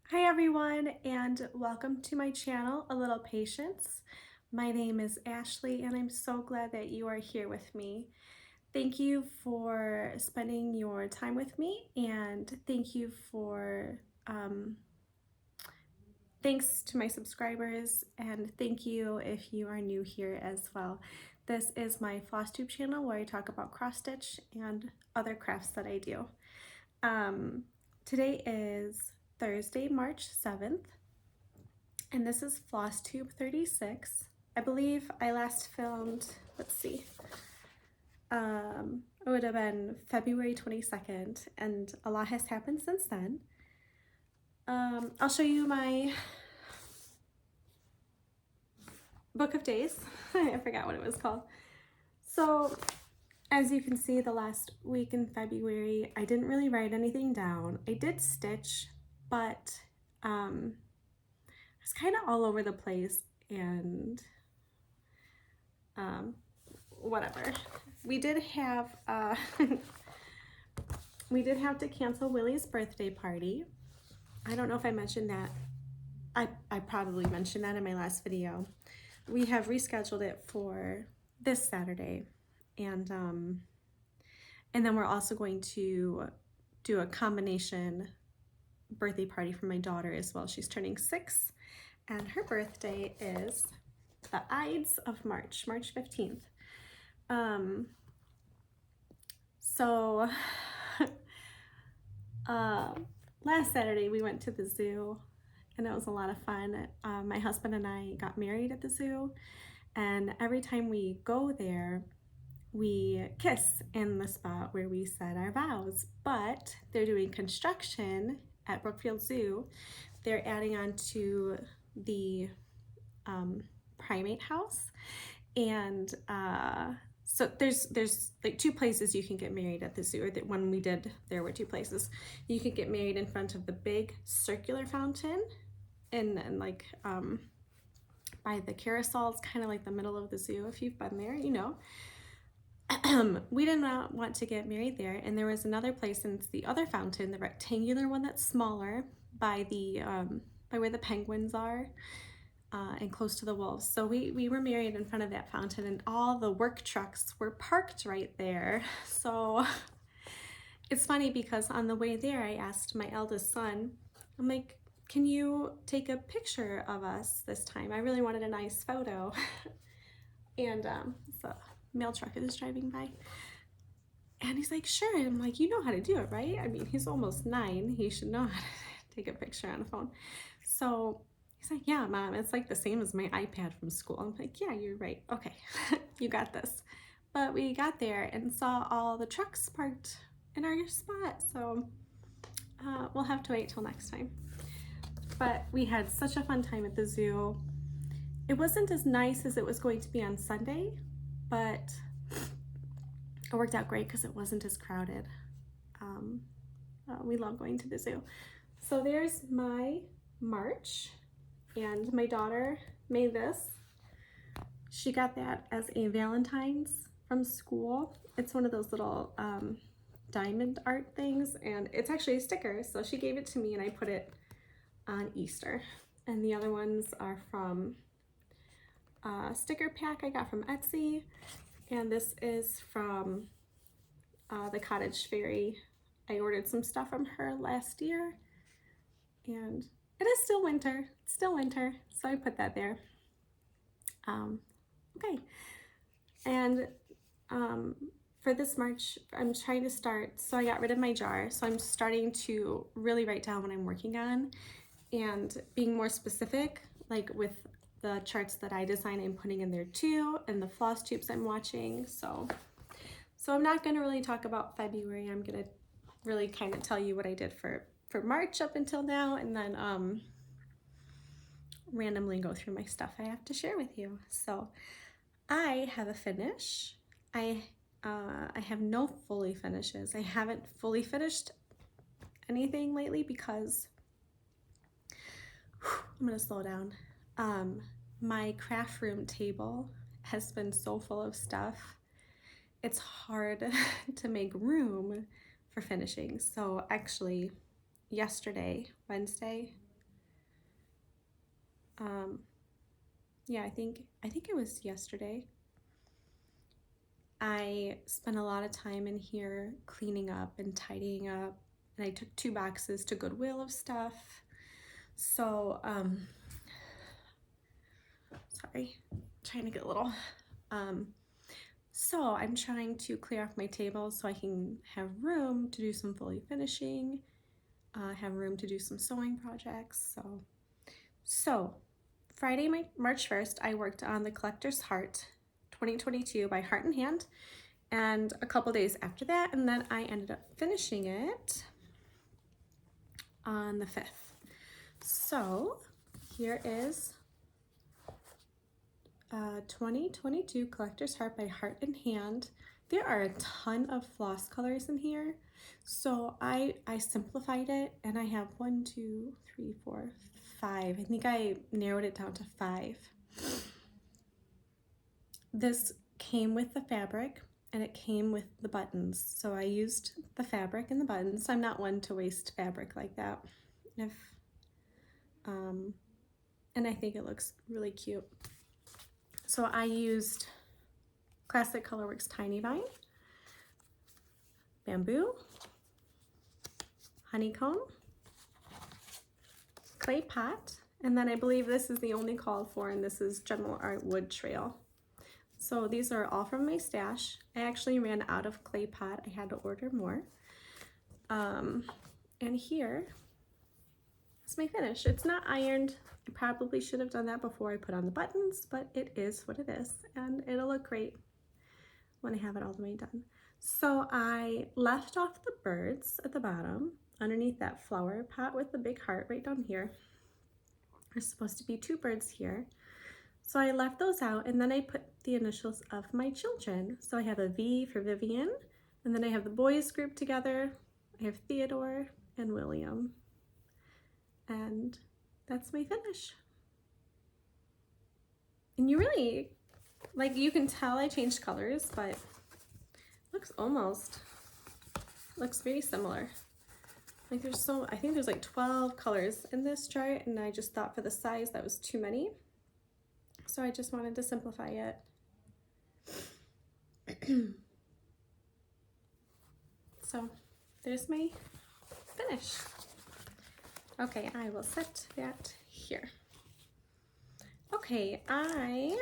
Hi everyone, and welcome to my channel, A Little Patience. My name is Ashley and I'm so glad that you are here with me. Thank you for spending your time with me, and thanks to my subscribers, and thank you if you are new here as well. This is my Flosstube channel where I talk about cross stitch and other crafts that I do. Today is Thursday, March 7th, and this is Flosstube 36. I believe I last filmed, let's see, it would have been February 22nd, and a lot has happened since then. I'll show you my book of days. I forgot what it was called. So as you can see, the last week in February, I didn't really write anything down. I did stitch, but I was kind of all over the place, and whatever. We did have we did have to cancel Willie's birthday party. I don't know if I mentioned that. I probably mentioned that in my last video. We have rescheduled it for this Saturday, and then we're also going to do a combination birthday party for my daughter as well. She's turning 6, and her birthday is the Ides of March 15th. So last Saturday we went to the zoo, and it was a lot of fun. My husband and I got married at the zoo, and every time we go there, we kiss in the spot where we said our vows. But they're doing construction at Brookfield Zoo. They're adding on to the primate house, and so there's like 2 places you can get married at the zoo, or that when we did, there were 2 places. You could get married in front of the big circular fountain, and like by the carousels, kind of like the middle of the zoo. If you've been there, you know. We did not want to get married there, and there was another place, and it's the other fountain, the rectangular one that's smaller, by the by where the penguins are, and close to the wolves. So we were married in front of that fountain, and all the work trucks were parked right there. So it's funny because on the way there, I asked my eldest son, I'm like, can you take a picture of us this time? I really wanted a nice photo. And so mail truck is driving by, and he's like, sure. And I'm like, you know how to do it, right? I mean, he's almost 9. He should know how to take a picture on a phone. So he's like, yeah, Mom, it's like the same as my iPad from school. I'm like, yeah, you're right. Okay, you got this. But we got there and saw all the trucks parked in our spot. So we'll have to wait till next time. But we had such a fun time at the zoo. It wasn't as nice as it was going to be on Sunday, but it worked out great because it wasn't as crowded. We love going to the zoo. So there's my March, and my daughter made this. She got that as a Valentine's from school. It's one of those little diamond art things, and it's actually a sticker. So she gave it to me, and I put it on Easter. And the other ones are from a sticker pack I got from Etsy, and this is from the Cottage Fairy. I ordered some stuff from her last year, and it is still winter. It's still winter, so I put that there. Okay, and for this March, I'm trying to start, so I got rid of my jar, so I'm starting to really write down what I'm working on and being more specific, like with the charts that I design, I'm putting in there too, and the floss tubes I'm watching. So I'm not going to really talk about February. I'm going to really kind of tell you what I did for March up until now, and then randomly go through my stuff I have to share with you. So I have a finish. I have no fully finishes. I haven't fully finished anything lately because I'm gonna slow down. My craft room table has been so full of stuff. It's hard to make room for finishing. So actually yesterday, Wednesday, Yeah, I think it was yesterday. I spent a lot of time in here cleaning up and tidying up, and I took 2 boxes to Goodwill of stuff. So, sorry, trying to get a little, so I'm trying to clear off my table so I can have room to do some fully finishing, have room to do some sewing projects. So Friday, March 1st, I worked on the Collector's Heart 2022 by Heart and Hand, and a couple days after that, and then I ended up finishing it on the 5th. So here is 2022 Collector's Heart by Heart and Hand. There are a ton of floss colors in here, so I simplified it, and I have 1, 2, 3, 4, 5. I think I narrowed it down to 5. This came with the fabric, and it came with the buttons, so I used the fabric and the buttons. I'm not one to waste fabric like that. And I think it looks really cute. So I used Classic Colorworks Tiny Vine, Bamboo, Honeycomb, Clay Pot, and then I believe this is the only called for, and this is General Art Wood Trail. So these are all from my stash. I actually ran out of clay pot. I had to order more. And here is my finish. It's not ironed. I probably should have done that before I put on the buttons, but it is what it is, and it'll look great when I have it all the way done. So I left off the birds at the bottom underneath that flower pot with the big heart right down here. There's supposed to be 2 birds here. So I left those out, and then I put the initials of my children. So I have a V for Vivian, and then I have the boys grouped together. I have Theodore and William, and that's my finish. And you really, like, you can tell I changed colors, but it looks very similar. Like I think there's like 12 colors in this chart, and I just thought for the size that was too many. So I just wanted to simplify it. So there's my finish. Okay, I will set that here. Okay, I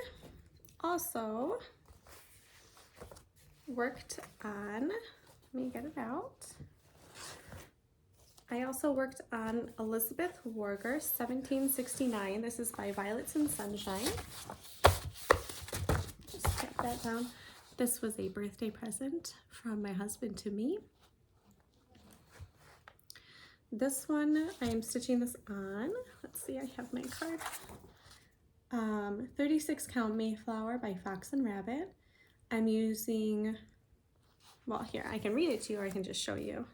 also worked on, let me get it out. I also worked on Elizabeth Warger 1769. This is by Violets and Sunshine. Just get that down. This was a birthday present from my husband to me. This one, I am stitching this on. Let's see, I have my card. 36 Count Mayflower by Fox and Rabbit. I'm using, well, here, I can read it to you or I can just show you.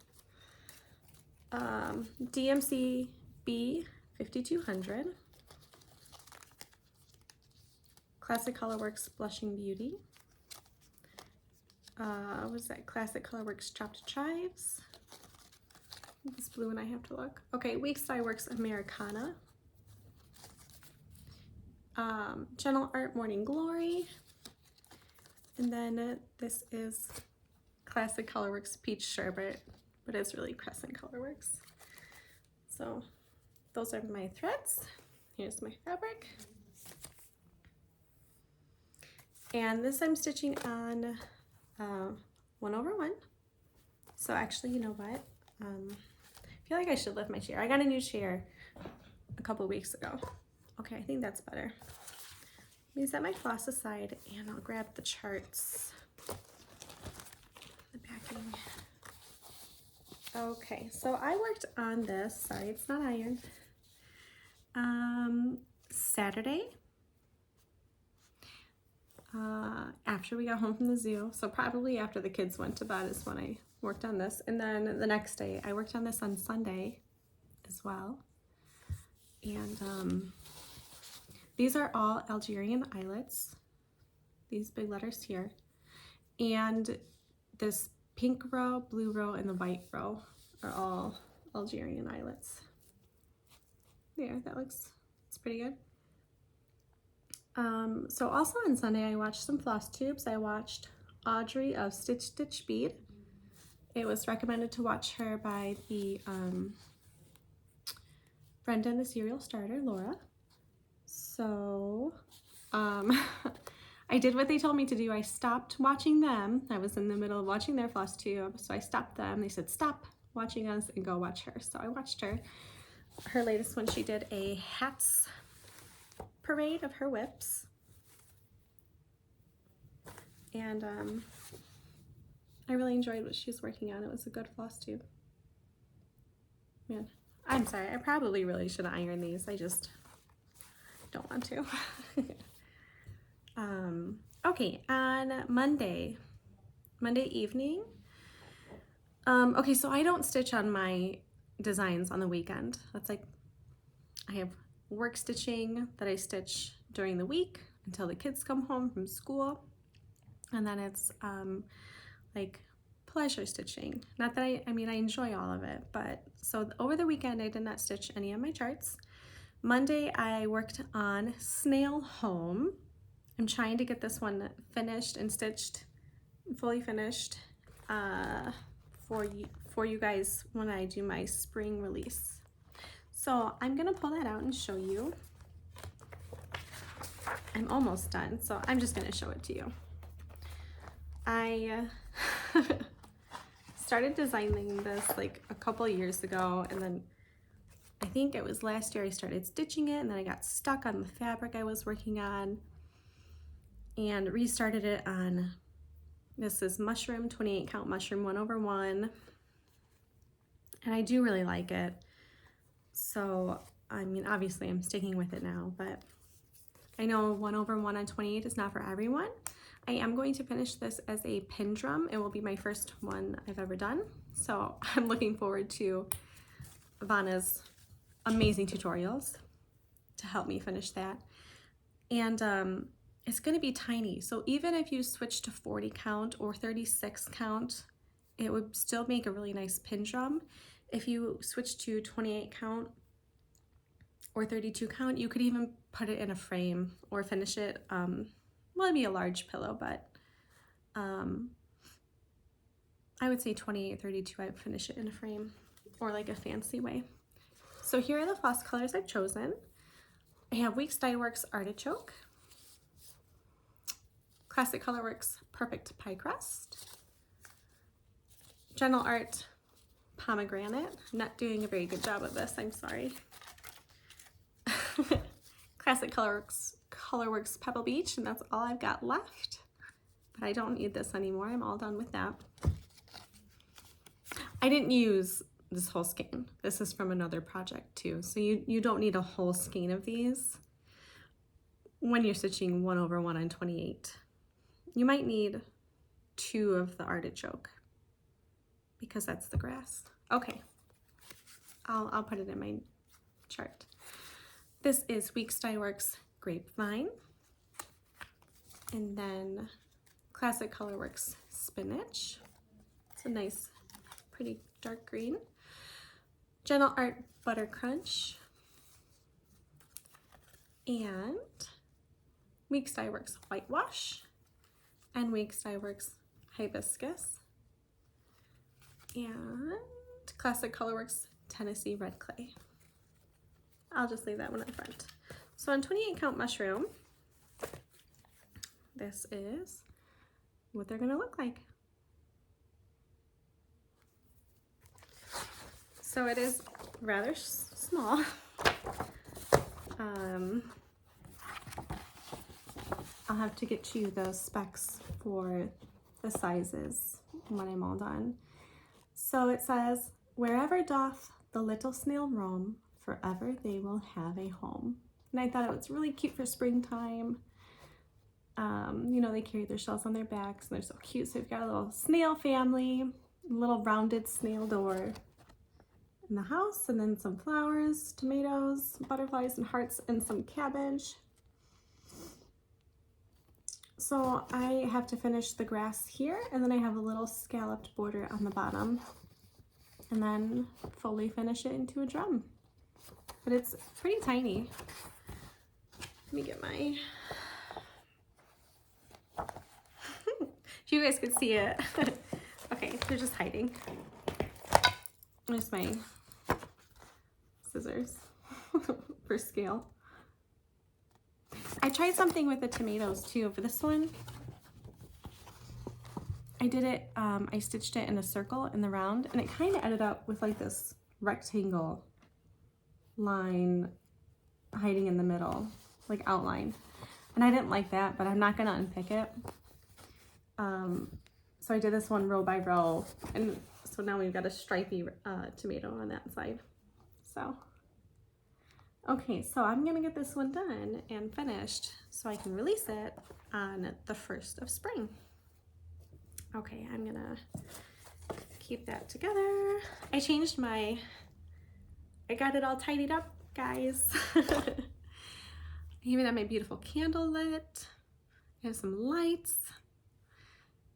DMC B 5200, Classic Colorworks Blushing Beauty, was that Classic Colorworks Chopped Chives, this blue one I have to look, okay, Weeks Dye Works Americana, Gentle Art Morning Glory, and then this is Classic Colorworks Peach Sherbet, but it's really Crescent Colorworks. So those are my threads. Here's my fabric. And this I'm stitching on 1/1. So actually, you know what? I feel like I should lift my chair. I got a new chair a couple weeks ago. Okay, I think that's better. Let me set my floss aside and I'll grab the charts. The backing. Okay, so I worked on this, sorry it's not ironed, Saturday, after we got home from the zoo, so probably after the kids went to bed is when I worked on this, and then the next day, I worked on this on Sunday as well, and these are all Algerian eyelets, these big letters here, and this pink row, blue row, and the white row are all Algerian eyelets. There, it's pretty good. So also on Sunday, I watched some Flosstubes. I watched Audrey of Stitch Stitch Bead. It was recommended to watch her by the Brenda the Serial Starter, Laura. So I did what they told me to do. I stopped watching them. I was in the middle of watching their Flosstube, so I stopped them. They said, stop watching us and go watch her. So I watched her. Her latest one, she did a hats parade of her whips. And I really enjoyed what she was working on. It was a good Flosstube. Man, I'm sorry. I probably really should iron these. I just don't want to. Okay, on Monday evening. Okay, so I don't stitch on my designs on the weekend. That's like, I have work stitching that I stitch during the week until the kids come home from school. And then it's like pleasure stitching. Not that I mean, I enjoy all of it, but so over the weekend I did not stitch any of my charts. Monday I worked on Snail Home. I'm trying to get this one finished and stitched, fully finished for you guys when I do my spring release. So I'm gonna pull that out and show you. I'm almost done, so I'm just gonna show it to you. I started designing this like a couple years ago, and then I think it was last year I started stitching it, and then I got stuck on the fabric I was working on and restarted it on, this is mushroom, 28 count mushroom 1/1, and I do really like it. So I mean, obviously I'm sticking with it now, but I know 1/1 on 28 is not for everyone. I am going to finish this as a pin drum. It will be my first one I've ever done. So I'm looking forward to Vanna's amazing tutorials to help me finish that. And it's gonna be tiny. So even if you switch to 40 count or 36 count, it would still make a really nice pin drum. If you switch to 28 count or 32 count, you could even put it in a frame or finish it, well, it'd be a large pillow, but I would say 28 or 32, I would finish it in a frame or like a fancy way. So here are the floss colors I've chosen. I have Weeks Dye Works Artichoke, Classic Colorworks Perfect Pie Crust, Gentle Art Pomegranate. I'm not doing a very good job of this, I'm sorry. Classic Colorworks Pebble Beach, and that's all I've got left. But I don't need this anymore. I'm all done with that. I didn't use this whole skein. This is from another project too. So you don't need a whole skein of these when you're stitching 1/1 on 28. You might need 2 of the artichoke because that's the grass. Okay, I'll put it in my chart. This is Weeks Dye Works Grapevine, and then Classic Colorworks Spinach. It's a nice, pretty dark green. Gentle Art Butter Crunch, and Weeks Dye Works Whitewash, and Weeks Dye Works Hibiscus, and Classic Colorworks Tennessee Red Clay. I'll just leave that one in front. So on 28 count mushroom, this is what they're gonna look like. So it is rather small. I'll have to get you the specs for the sizes when I'm all done. So it says, wherever doth the little snail roam, forever they will have a home. And I thought it was really cute for springtime. You know, they carry their shells on their backs and they're so cute. So we've got a little snail family, a little rounded snail door in the house, and then some flowers, tomatoes, butterflies and hearts, and some cabbage. So I have to finish the grass here, and then I have a little scalloped border on the bottom, and then fully finish it into a drum. But it's pretty tiny. Let me get my, if you guys could see it. Okay, they're just hiding. There's my scissors for scale. I tried something with the tomatoes too. For this one, I did it, I stitched it in a circle in the round, and it kind of ended up with like this rectangle line hiding in the middle, like outline. And I didn't like that, but I'm not gonna unpick it. So I did this one row by row, and so now we've got a stripy tomato on that side. So, okay, so I'm gonna get this one done and finished so I can release it on the 1st of spring. Okay, I'm gonna keep that together. I changed I got it all tidied up, guys. I even have my beautiful candle lit. I have some lights.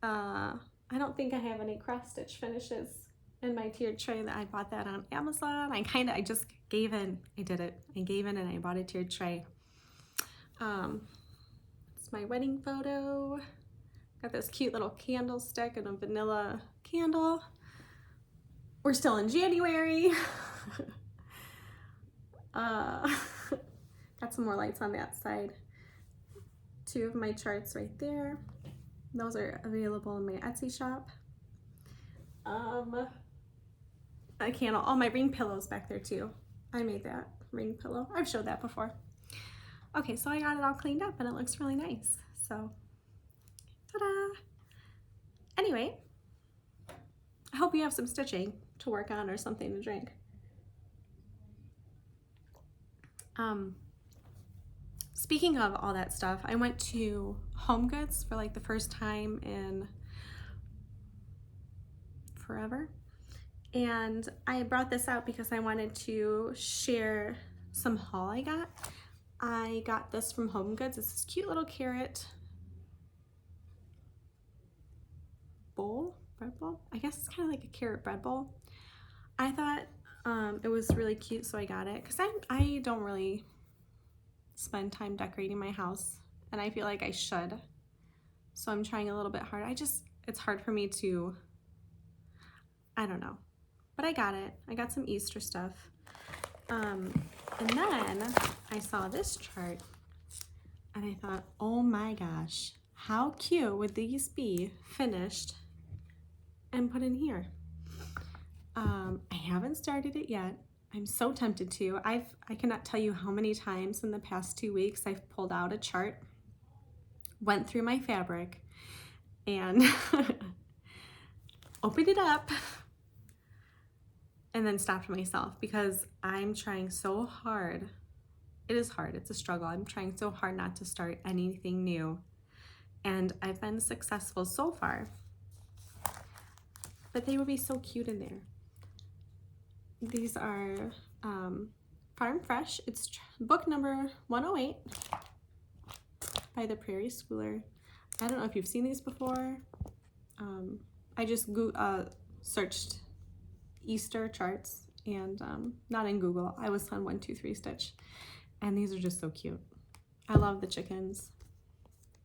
I don't think I have any cross stitch finishes in my tiered tray. That I bought that on Amazon. I just gave in. I did it. I gave in and I bought a tiered tray. It's my wedding photo. Got this cute little candlestick and a vanilla candle. We're still in January. Got some more lights on that side. 2 of my charts right there. Those are available in my Etsy shop. A candle. Oh, my ring pillow's back there too. I made that ring pillow. I've showed that before. Okay, so I got it all cleaned up and it looks really nice. So, ta-da! Anyway, I hope you have some stitching to work on or something to drink. Speaking of all that stuff, I went to Home Goods for like the first time in forever. And I brought this out because I wanted to share some haul I got. I got this from Home Goods. It's this cute little carrot bowl, bread bowl. I guess it's kind of like a carrot bread bowl. I thought it was really cute, so I got it because I don't really spend time decorating my house, and I feel like I should. So I'm trying a little bit hard. It's hard for me to, I don't know. But I got it. I got some Easter stuff. And then I saw this chart and I thought, oh my gosh, how cute would these be finished and put in here? I haven't started it yet. I'm so tempted to. I cannot tell you how many times in the past 2 weeks I've pulled out a chart, went through my fabric, and opened it up, and then stopped myself because I'm trying so hard. It is hard. It's a struggle. I'm trying so hard not to start anything new, and I've been successful so far. But they would be so cute in there. These are Farm Fresh. It's book number 108 by the Prairie Schooler. I don't know if you've seen these before. I just searched Easter charts and not in Google. I was on 123 Stitch, and these are just so cute. I love the chickens.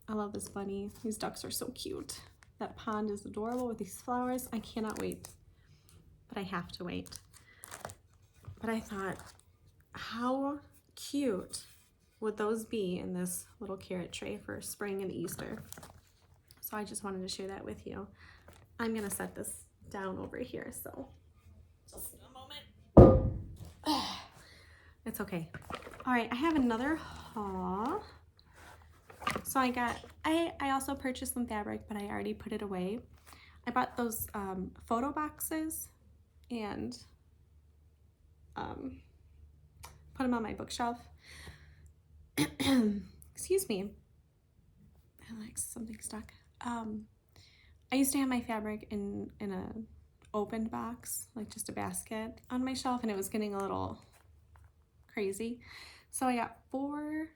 I love this bunny. These ducks are so cute. That pond is adorable with these flowers. I cannot wait, but I have to wait. But I thought, how cute would those be in this little carrot tray for spring and Easter? So I just wanted to share that with you. I'm gonna set this down over here, so just a moment. It's okay. All right, I have another haul. So I also purchased some fabric, but I already put it away. I bought those photo boxes and put them on my bookshelf. Excuse me. I like something stuck. I used to have my fabric in a opened box, like just a basket on my shelf, and it was getting a little crazy. So I got 4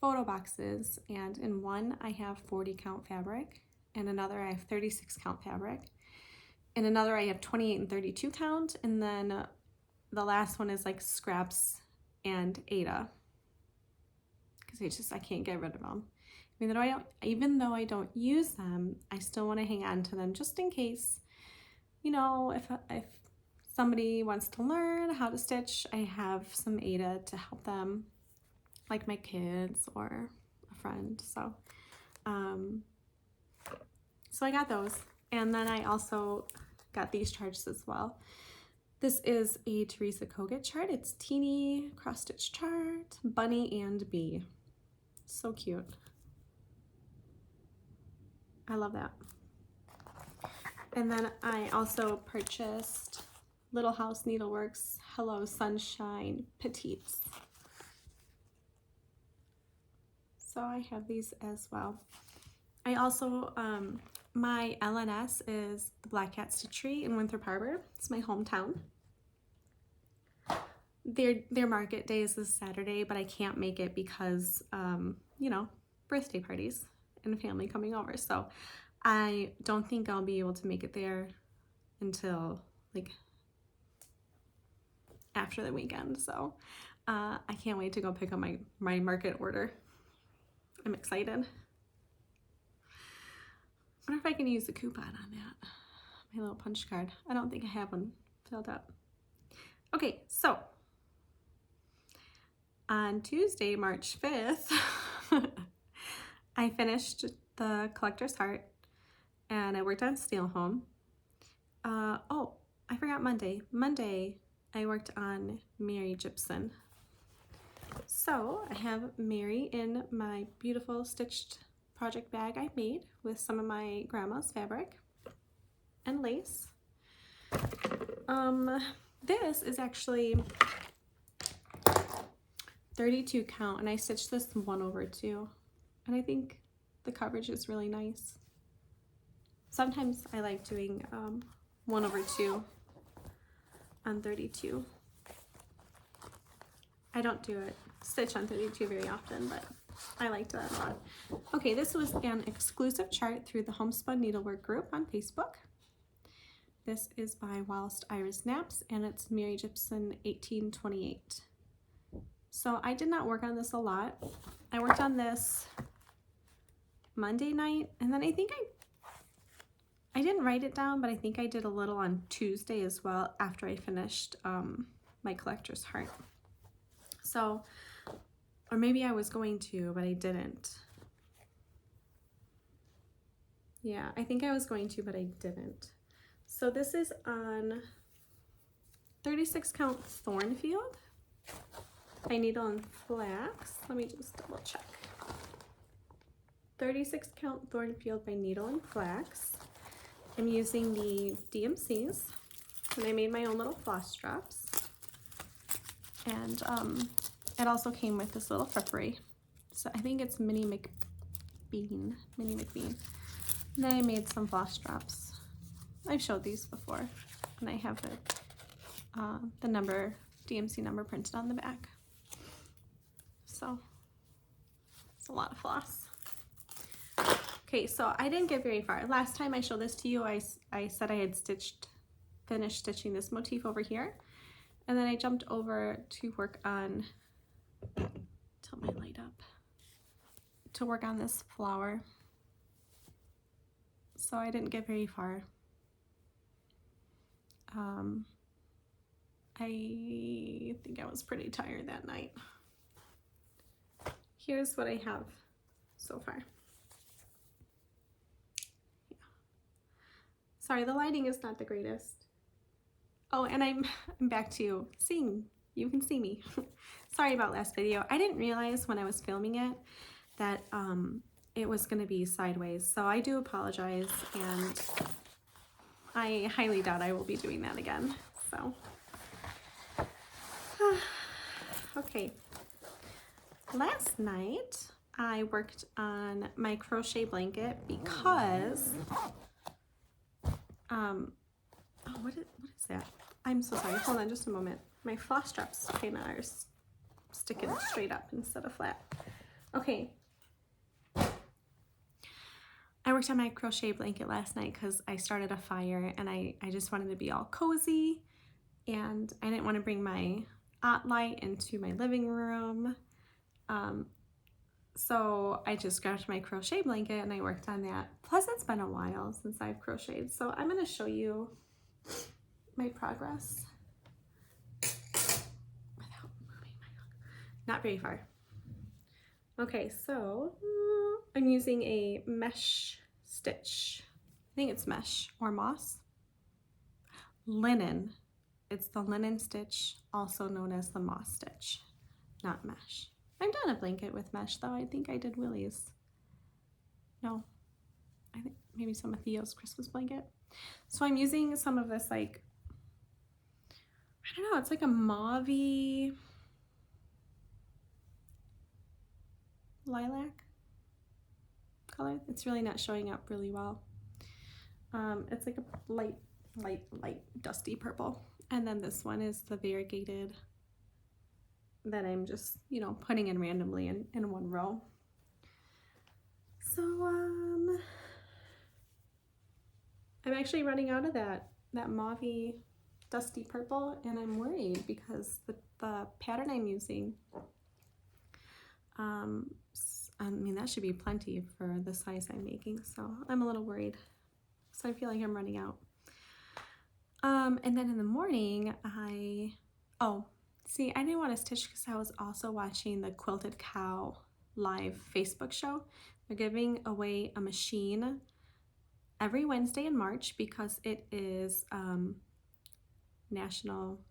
photo boxes, and in one I have 40 count fabric, and another I have 36 count fabric, and another I have 28 and 32 count, and then the last one is like scraps and Ada, because I can't get rid of them. Even though I don't use them, I still want to hang on to them just in case, you know, if somebody wants to learn how to stitch, I have some Ada to help them, like my kids or a friend. So I got those, and then I also got these charts as well. This is a Teresa Kogut chart. It's teeny cross stitch chart, bunny and bee. So cute. I love that. And then I also purchased Little House Needleworks Hello Sunshine Petites. So I have these as well. I also, my LNS is the Black Cat Stitchery in Winthrop Harbor. It's my hometown. Their market day is this Saturday, but I can't make it because, you know, birthday parties and family coming over. So I don't think I'll be able to make it there until like after the weekend. So I can't wait to go pick up my market order. I'm excited. I wonder if I can use the coupon on that. My little punch card. I don't think I have one filled up. Okay, so on Tuesday, March 5th, I finished the Collector's Heart and I worked on Steel Home. Oh, I forgot Monday. Monday, I worked on Mary Gibson. So I have Mary in my beautiful stitched project bag I made with some of my grandma's fabric and lace. This is actually 32 count, and I stitched this 1/2, and I think the coverage is really nice. Sometimes I like doing 1/2 on 32. I don't do it stitch on 32 very often, but I liked that a lot. Okay, this was an exclusive chart through the Homespun Needlework group on Facebook. This is by Whilst Iris Naps, and it's Mary Gibson 1828. So I did not work on this a lot. I worked on this Monday night, and then I think I didn't write it down, but I think I did a little on Tuesday as well after I finished my Collector's Heart. So, or maybe I was going to, but I didn't. Yeah, I think I was going to, but I didn't. So this is on 36 count Thornfield by Needle and Flax. Let me just double check. 36 count Thornfield by Needle and Flax. I'm using the DMCs, and I made my own little floss straps. And it also came with this little frippery. So I think it's Minnie McBean. And then I made some floss straps. I've showed these before, and I have the DMC number printed on the back. So it's a lot of floss. Okay, so I didn't get very far. Last time I showed this to you, I said I had finished stitching this motif over here, and then I jumped over to work on, tilt my light up, to work on this flower. So I didn't get very far. I think I was pretty tired that night. Here's what I have so far. Yeah. Sorry, the lighting is not the greatest. Oh, and I'm back to seeing. You can see me. Sorry about last video. I didn't realize when I was filming it that it was going to be sideways, so I do apologize, and I highly doubt I will be doing that again. So, okay. Last night I worked on my crochet blanket because, oh, what is that? I'm so sorry. Hold on just a moment. My floss straps kind of are sticking straight up instead of flat. Okay. I worked on my crochet blanket last night because I started a fire, and I just wanted to be all cozy, and I didn't want to bring my light into my living room. So I just grabbed my crochet blanket and I worked on that. Plus it's been a while since I've crocheted. So I'm gonna show you my progress without moving my hook. Not very far. Okay, so I'm using a mesh stitch. I think it's mesh or moss. Linen. It's the linen stitch, also known as the moss stitch, not mesh. I've done a blanket with mesh though. I think I did Willie's. No, I think maybe some of Theo's Christmas blanket. So I'm using some of this, like, I don't know, it's like a mauve-y lilac color. It's really not showing up really well. It's like a light dusty purple. And then this one is the variegated that I'm just, you know, putting in randomly in one row. So I'm actually running out of that mauve-y dusty purple, and I'm worried because the pattern I'm using, I mean, that should be plenty for the size I'm making, so I'm a little worried. So I feel like I'm running out. And then in the morning, see, I didn't want to stitch because I was also watching the Quilted Cow live Facebook show. They're giving away a machine every Wednesday in March because it is National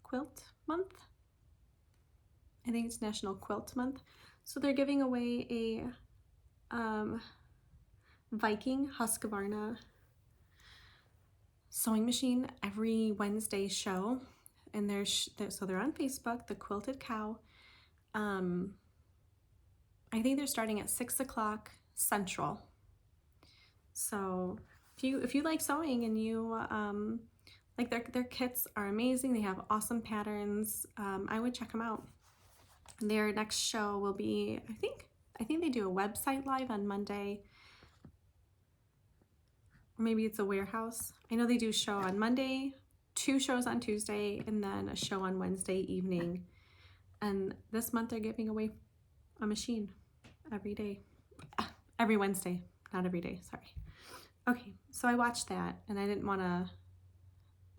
Quilt Month. I think it's National Quilt Month. So they're giving away a Viking Husqvarna sewing machine every Wednesday show, and so they're on Facebook, the Quilted Cow. I think they're starting at 6 o'clock Central. So if you like sewing and you like their kits are amazing, they have awesome patterns. I would check them out. Their next show will be, I think they do a website live on Monday. Or maybe it's a warehouse. I know they do a show on Monday, 2 shows on Tuesday, and then a show on Wednesday evening. And this month they're giving away a machine every day. Every Wednesday, not every day, sorry. Okay, so I watched that and I didn't want to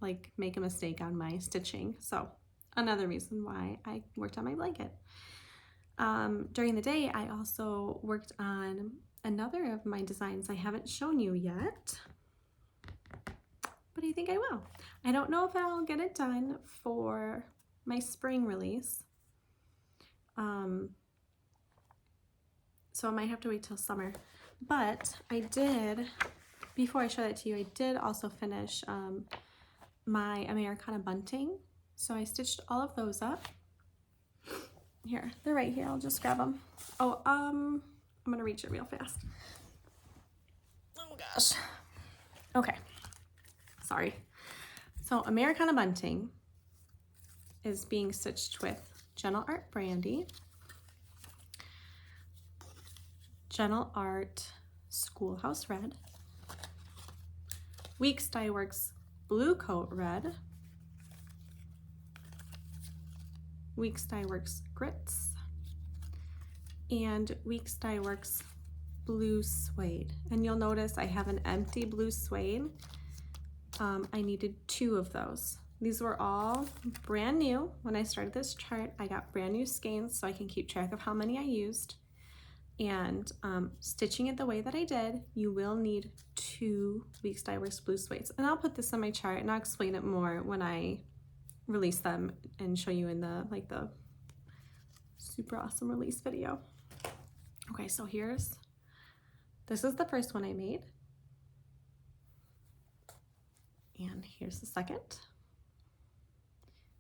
like make a mistake on my stitching. So another reason why I worked on my blanket. During the day, I also worked on another of my designs I haven't shown you yet, but I think I will. I don't know if I'll get it done for my spring release. So I might have to wait till summer, but I did, before I show that to you, I did also finish my Americana bunting. So I stitched all of those up. Here, they're right here. I'll just grab them. Oh, I'm gonna reach it real fast. Oh gosh. Okay, sorry. So Americana bunting is being stitched with Gentle Art Brandy, Gentle Art Schoolhouse Red, Weeks Dye Works Blue Coat Red, Weeks Dye Works Grits, and Weeks Dye Works Blue Suede. And you'll notice I have an empty blue suede. I needed 2 of those. These were all brand new. When I started this chart, I got brand new skeins so I can keep track of how many I used. And stitching it the way that I did, you will need 2 Weeks Dye Works Blue Suedes. And I'll put this on my chart and I'll explain it more when I release them and show you in the super awesome release video. Okay, so this is the first one I made. And here's the second.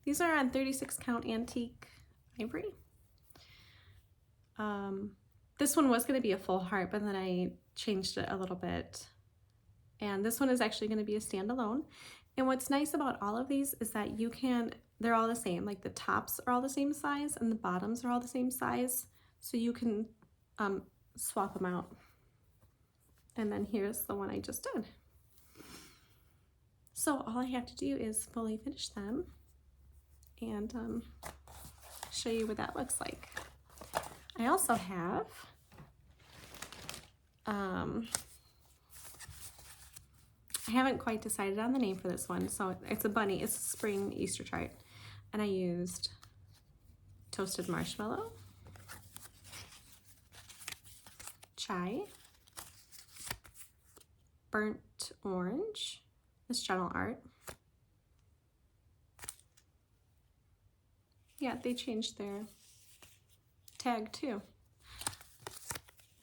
These are on 36 count antique ivory. This one was going to be a full heart, but then I changed it a little bit. And this one is actually going to be a standalone. And what's nice about all of these is that they're all the same. Like the tops are all the same size and the bottoms are all the same size. So you can swap them out. And then here's the one I just did. So all I have to do is fully finish them and show you what that looks like. I also have I haven't quite decided on the name for this one. So it's a bunny, it's a spring Easter chart. And I used toasted marshmallow, chai, burnt orange, this gentle art. Yeah, they changed their tag too.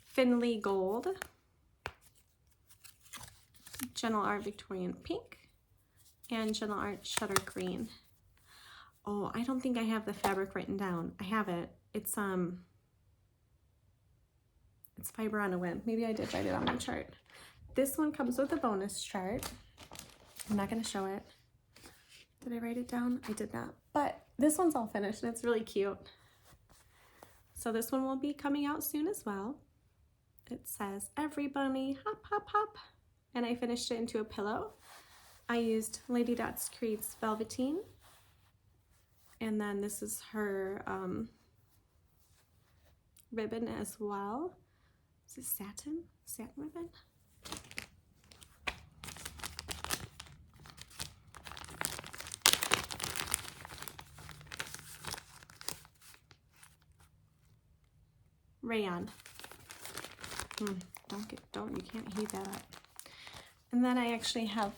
Finley gold, gentle art Victorian pink, and gentle art shutter green. Oh, I don't think I have the fabric written down. I have it. It's fiber on a whim. Maybe I did write it on my chart. This one comes with a bonus chart. I'm not going to show it. Did I write it down? I did not. But this one's all finished and it's really cute. So this one will be coming out soon as well. It says, "Every bunny, hop, hop, hop." And I finished it into a pillow. I used Lady Dots Creates Velveteen. And then this is her ribbon as well. Is it satin? Satin ribbon? Rayon. You can't heat that up. And then I actually have,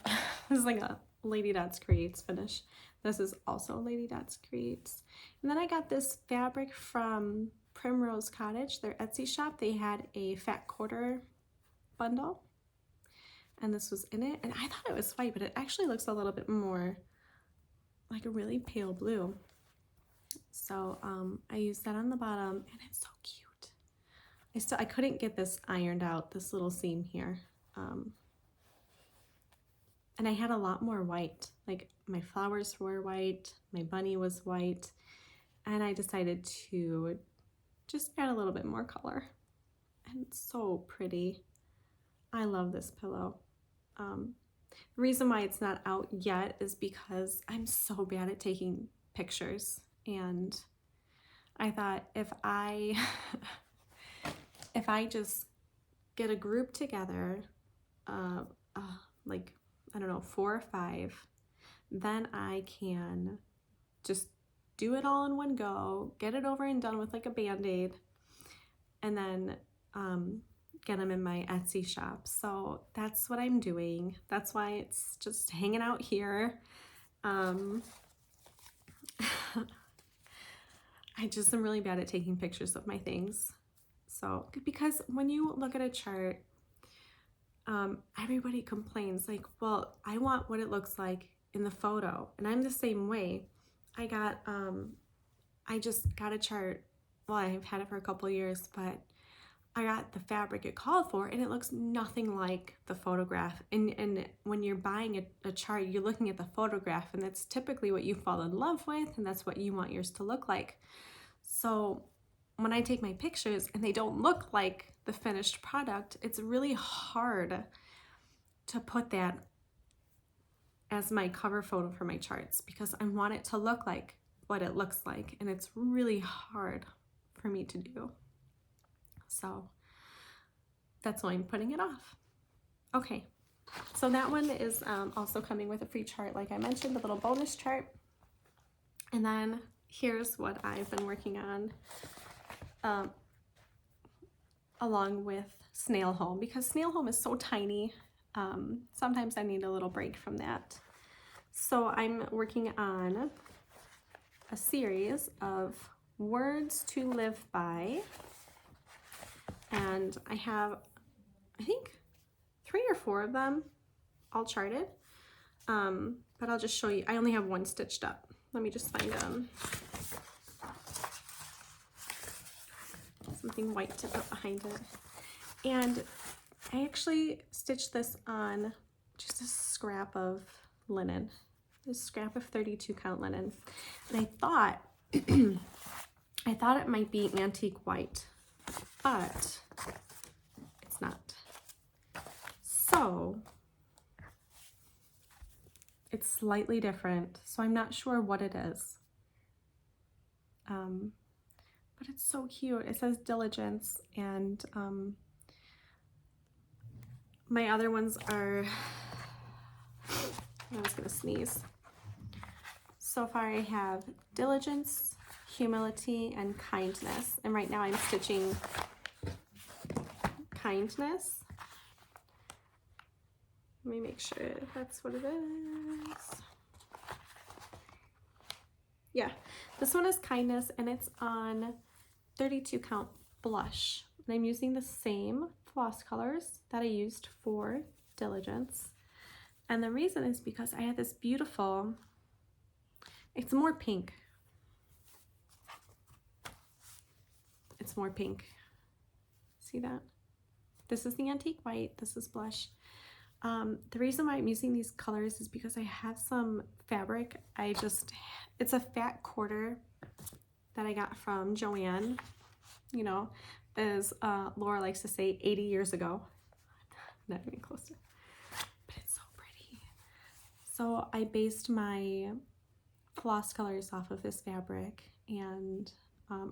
this is like a Lady Dots Creates finish. This is also Lady Dots Creates. And then I got this fabric from Primrose Cottage, their Etsy shop. They had a fat quarter bundle. And this was in it. And I thought it was white, but it actually looks a little bit more like a really pale blue. So I used that on the bottom and it's so cute. I couldn't get this ironed out, this little seam here. And I had a lot more white, like my flowers were white, my bunny was white, and I decided to just add a little bit more color. And it's so pretty. I love this pillow. The reason why it's not out yet is because I'm so bad at taking pictures, and I thought if I just get a group together, like, I don't know, 4 or 5, then I can just do it all in one go, get it over and done with like a Band-Aid, and then get them in my Etsy shop. So that's what I'm doing. That's why it's just hanging out here. I just am really bad at taking pictures of my things. So, because when you look at a chart, everybody complains like, well, I want what it looks like in the photo. And I'm the same way. I just got a chart. Well, I've had it for a couple of years, but I got the fabric it called for and it looks nothing like the photograph. And when you're buying a chart, you're looking at the photograph and that's typically what you fall in love with and that's what you want yours to look like. So when I take my pictures and they don't look like the finished product, it's really hard to put that as my cover photo for my charts because I want it to look like what it looks like, and it's really hard for me to do. So that's why I'm putting it off. Okay, so that one is also coming with a free chart, like I mentioned, the little bonus chart. And then here's what I've been working on along with Snail Home, because Snail Home is so tiny. Sometimes I need a little break from that. So I'm working on a series of words to live by. And I have, I think, 3 or 4 of them all charted. But I'll just show you. I only have one stitched up. Let me just find something white to put behind it. And I actually stitched this on just a scrap of linen, this scrap of 32 count linen. And I thought, I thought it might be antique white, but it's not. So it's slightly different. So I'm not sure what it is. but it's so cute. It says Diligence, and my other ones are, I was gonna sneeze. So far I have Diligence, Humility, and Kindness. And right now I'm stitching Kindness. Let me make sure that's what it is. Yeah, this one is Kindness, and it's on 32 count blush. And I'm using the same floss colors that I used for Diligence. And the reason is because I had this beautiful, it's more pink. It's more pink. See that? This is the antique white, this is blush. The reason why I'm using these colors is because I have some fabric. It's a fat quarter that I got from Joanne, you know, as Laura likes to say, 80 years ago. Not even closer, but it's so pretty. So I based my floss colors off of this fabric, and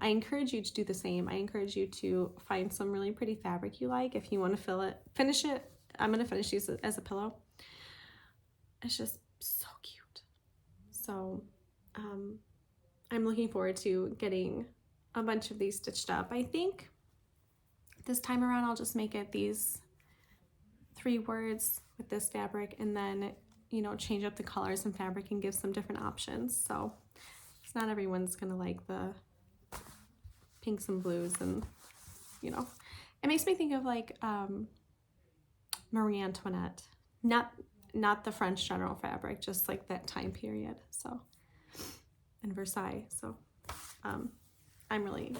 I encourage you to do the same. I encourage you to find some really pretty fabric you like. If you want to finish it, I'm going to finish these as a pillow. It's just so cute. So I'm looking forward to getting a bunch of these stitched up. I think this time around I'll just make it these 3 words with this fabric, and then, you know, change up the colors and fabric and give some different options. So it's not everyone's gonna like the pinks and blues, and, you know, it makes me think of like Marie Antoinette, not the French general fabric, just like that time period. So, and Versailles. So I'm really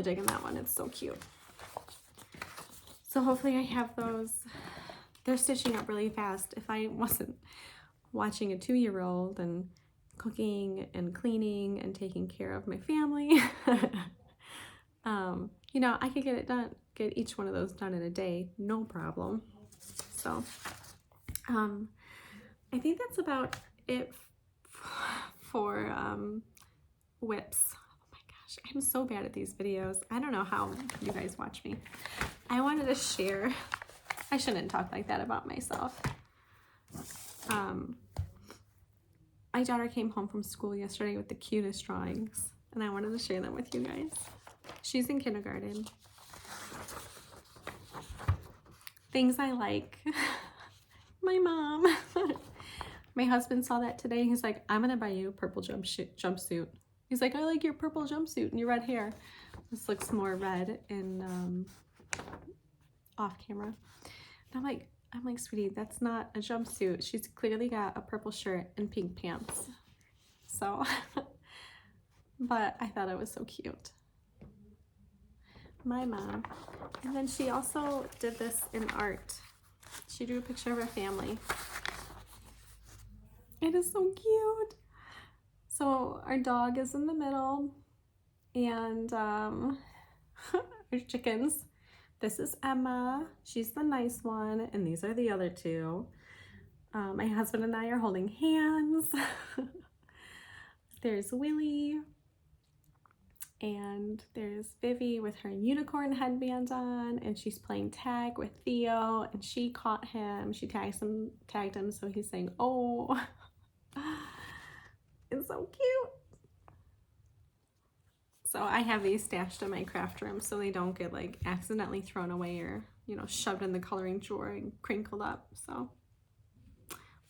digging that one. It's so cute. So hopefully I have those. They're stitching up really fast. If I wasn't watching a 2-year-old and cooking and cleaning and taking care of my family, you know, I could get each one of those done in a day, no problem. So I think that's about it for whips. Oh my gosh, I'm so bad at these videos. I don't know how you guys watch me. I wanted to share, I shouldn't talk like that about myself. My daughter came home from school yesterday with the cutest drawings, and I wanted to share them with you guys. She's in kindergarten. Things I like. My mom. My husband saw that today. He's like, I'm gonna buy you a purple jumpsuit. He's like, I like your purple jumpsuit and your red hair. This looks more red in off camera. And I'm like, sweetie, that's not a jumpsuit. She's clearly got a purple shirt and pink pants. So, but I thought it was so cute. My mom. And then she also did this in art. She drew a picture of her family. It is so cute. So our dog is in the middle, and our chickens. This is Emma. She's the nice one, and these are the other 2. My husband and I are holding hands. There's Willie. And there's Vivi with her unicorn headband on, and she's playing tag with Theo, and she caught him. She tagged him, so he's saying, oh. It's so cute. So I have these stashed in my craft room so they don't get like accidentally thrown away or, you know, shoved in the coloring drawer and crinkled up. So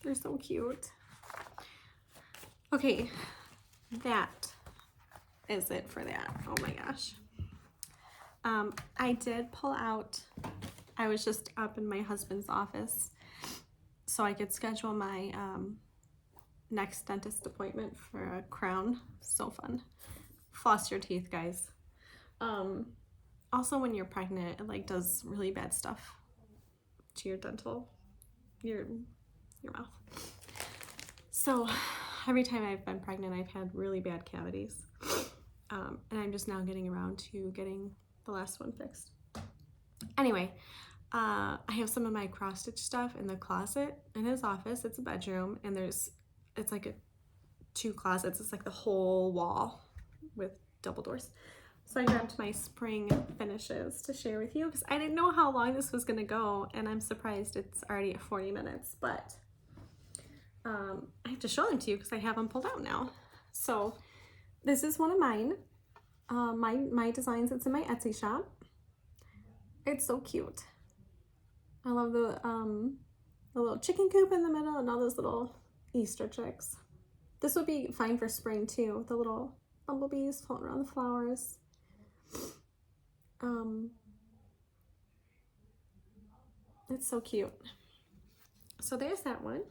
they're so cute. Okay, that is it for that. Oh my gosh. I did pull out, I was just up in my husband's office so I could schedule my next dentist appointment for a crown. So fun. Floss your teeth, guys. Also when you're pregnant, it like does really bad stuff to your mouth. So every time I've been pregnant, I've had really bad cavities. And I'm just now getting around to getting the last one fixed. Anyway, I have some of my cross stitch stuff in the closet in his office. It's a bedroom, and it's like 2 closets. It's like the whole wall with double doors. So I grabbed my spring finishes to share with you because I didn't know how long this was gonna go, and I'm surprised it's already at 40 minutes, but I have to show them to you because I have them pulled out now. So this is one of mine, my designs. It's in my Etsy shop. It's so cute. I love the little chicken coop in the middle and all those little Easter chicks. This would be fine for spring too, the little bumblebees floating around the flowers. It's so cute. So there's that one.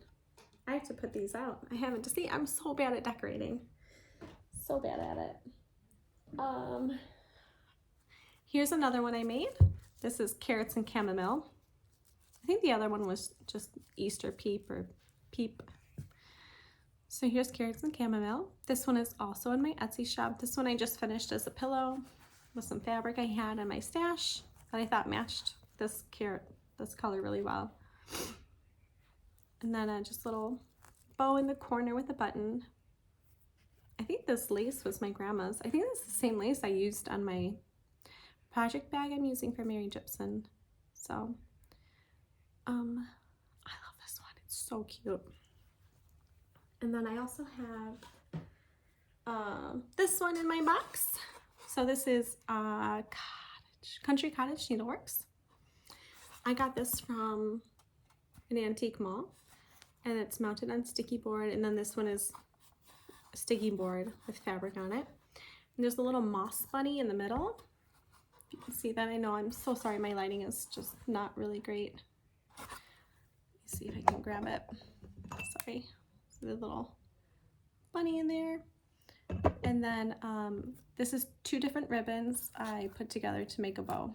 I have to put these out. I haven't to see. I'm so bad at decorating. So bad at it. Here's another one I made. This is carrots and chamomile. I think the other one was just Easter peep or peep. So here's carrots and chamomile. This one is also in my Etsy shop. This one I just finished as a pillow with some fabric I had in my stash that I thought matched this color really well. And then just a little bow in the corner with a button. I think this lace was my grandma's. I think this is the same lace I used on my project bag I'm using for Mary Gibson. So, I love this one. It's so cute. And then I also have this one in my box. So this is Country Cottage Needleworks. I got this from an antique mall, and it's mounted on sticky board, and then this one is a sticky board with fabric on it. And there's a little moss bunny in the middle. If you can see that, I know I'm so sorry, my lighting is just not really great. Let me see if I can grab it. Sorry. See the little bunny in there. And then this is 2 different ribbons I put together to make a bow.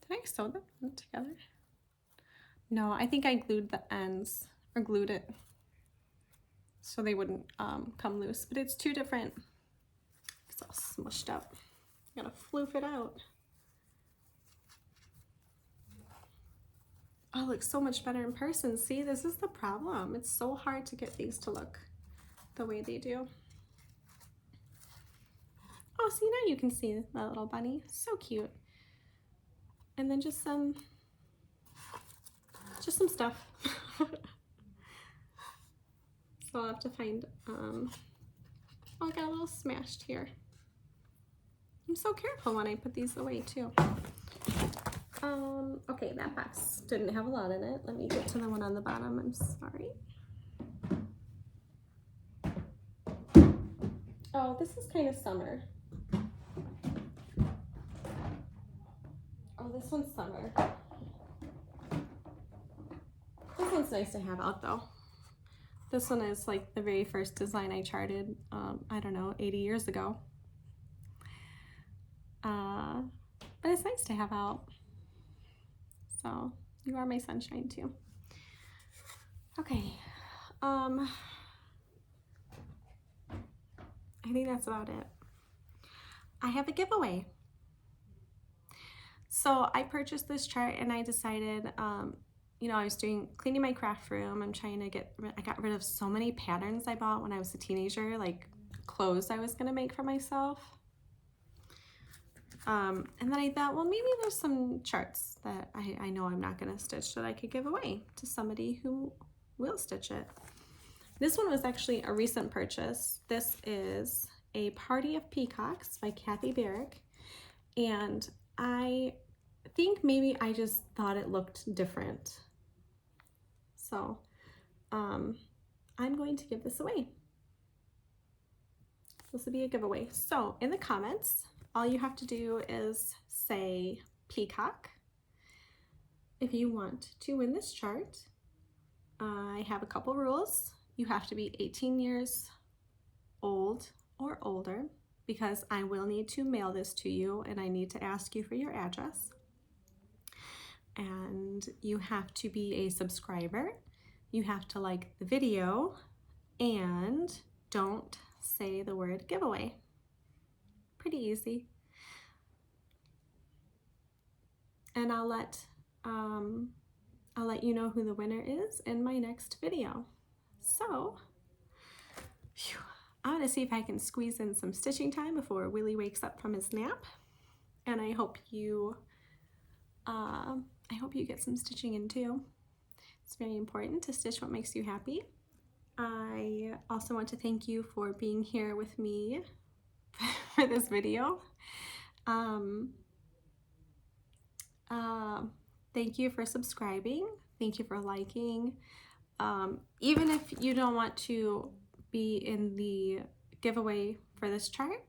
Did I sew them together? No, I think I glued the ends, or glued it so they wouldn't come loose. But it's 2 different, it's all smushed up. Gotta floof it out. Oh, it looks so much better in person. See, this is the problem. It's so hard to get these to look the way they do. Oh, see, now you can see the little bunny. So cute. And then just some stuff. So I'll have to find, oh, I got a little smashed here. I'm so careful when I put these away too. Okay, that box didn't have a lot in it. Let me get to the one on the bottom. I'm sorry. Oh, this is kind of summer. Oh, this one's summer. This one's nice to have out though. This one is like the very first design I charted, I don't know, 80 years ago. But it's nice to have out. So you are my sunshine too. Okay. I think that's about it. I have a giveaway. So I purchased this chart and I decided, you know, I was cleaning my craft room. I'm trying to I got rid of so many patterns I bought when I was a teenager, like clothes I was gonna make for myself. And then I thought, well, maybe there's some charts that I know I'm not gonna stitch that I could give away to somebody who will stitch it. This one was actually a recent purchase. This is A Party of Peacocks by Kathy Barrick. And I think maybe I just thought it looked different. So I'm going to give this away. This will be a giveaway. So in the comments, all you have to do is say peacock if you want to win this chart. I have a couple rules. You have to be 18 years old or older, because I will need to mail this to you and I need to ask you for your address. And you have to be a subscriber. You have to like the video, and don't say the word giveaway. Pretty easy. And I'll let you know who the winner is in my next video. So, I'm gonna see if I can squeeze in some stitching time before Willie wakes up from his nap. And I hope you get some stitching in too. It's very important to stitch what makes you happy. I also want to thank you for being here with me for this video. Thank you for subscribing. Thank you for liking. Even if you don't want to be in the giveaway for this chart,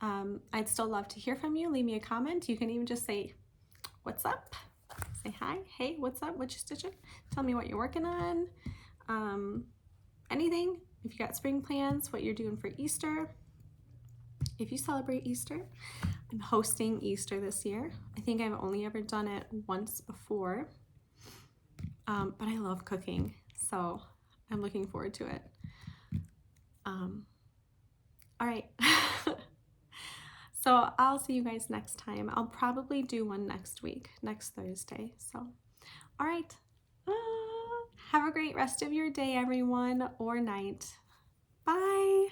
I'd still love to hear from you. Leave me a comment. You can even just say, what's up? Say hi. Hey, what's up? What you stitching? Tell me what you're working on. Anything. If you got spring plans, what you're doing for Easter. If you celebrate Easter, I'm hosting Easter this year. I think I've only ever done it once before, but I love cooking, so I'm looking forward to it. All right. So I'll see you guys next time. I'll probably do one next week, next Thursday. So, all right. Have a great rest of your day, everyone, or night. Bye.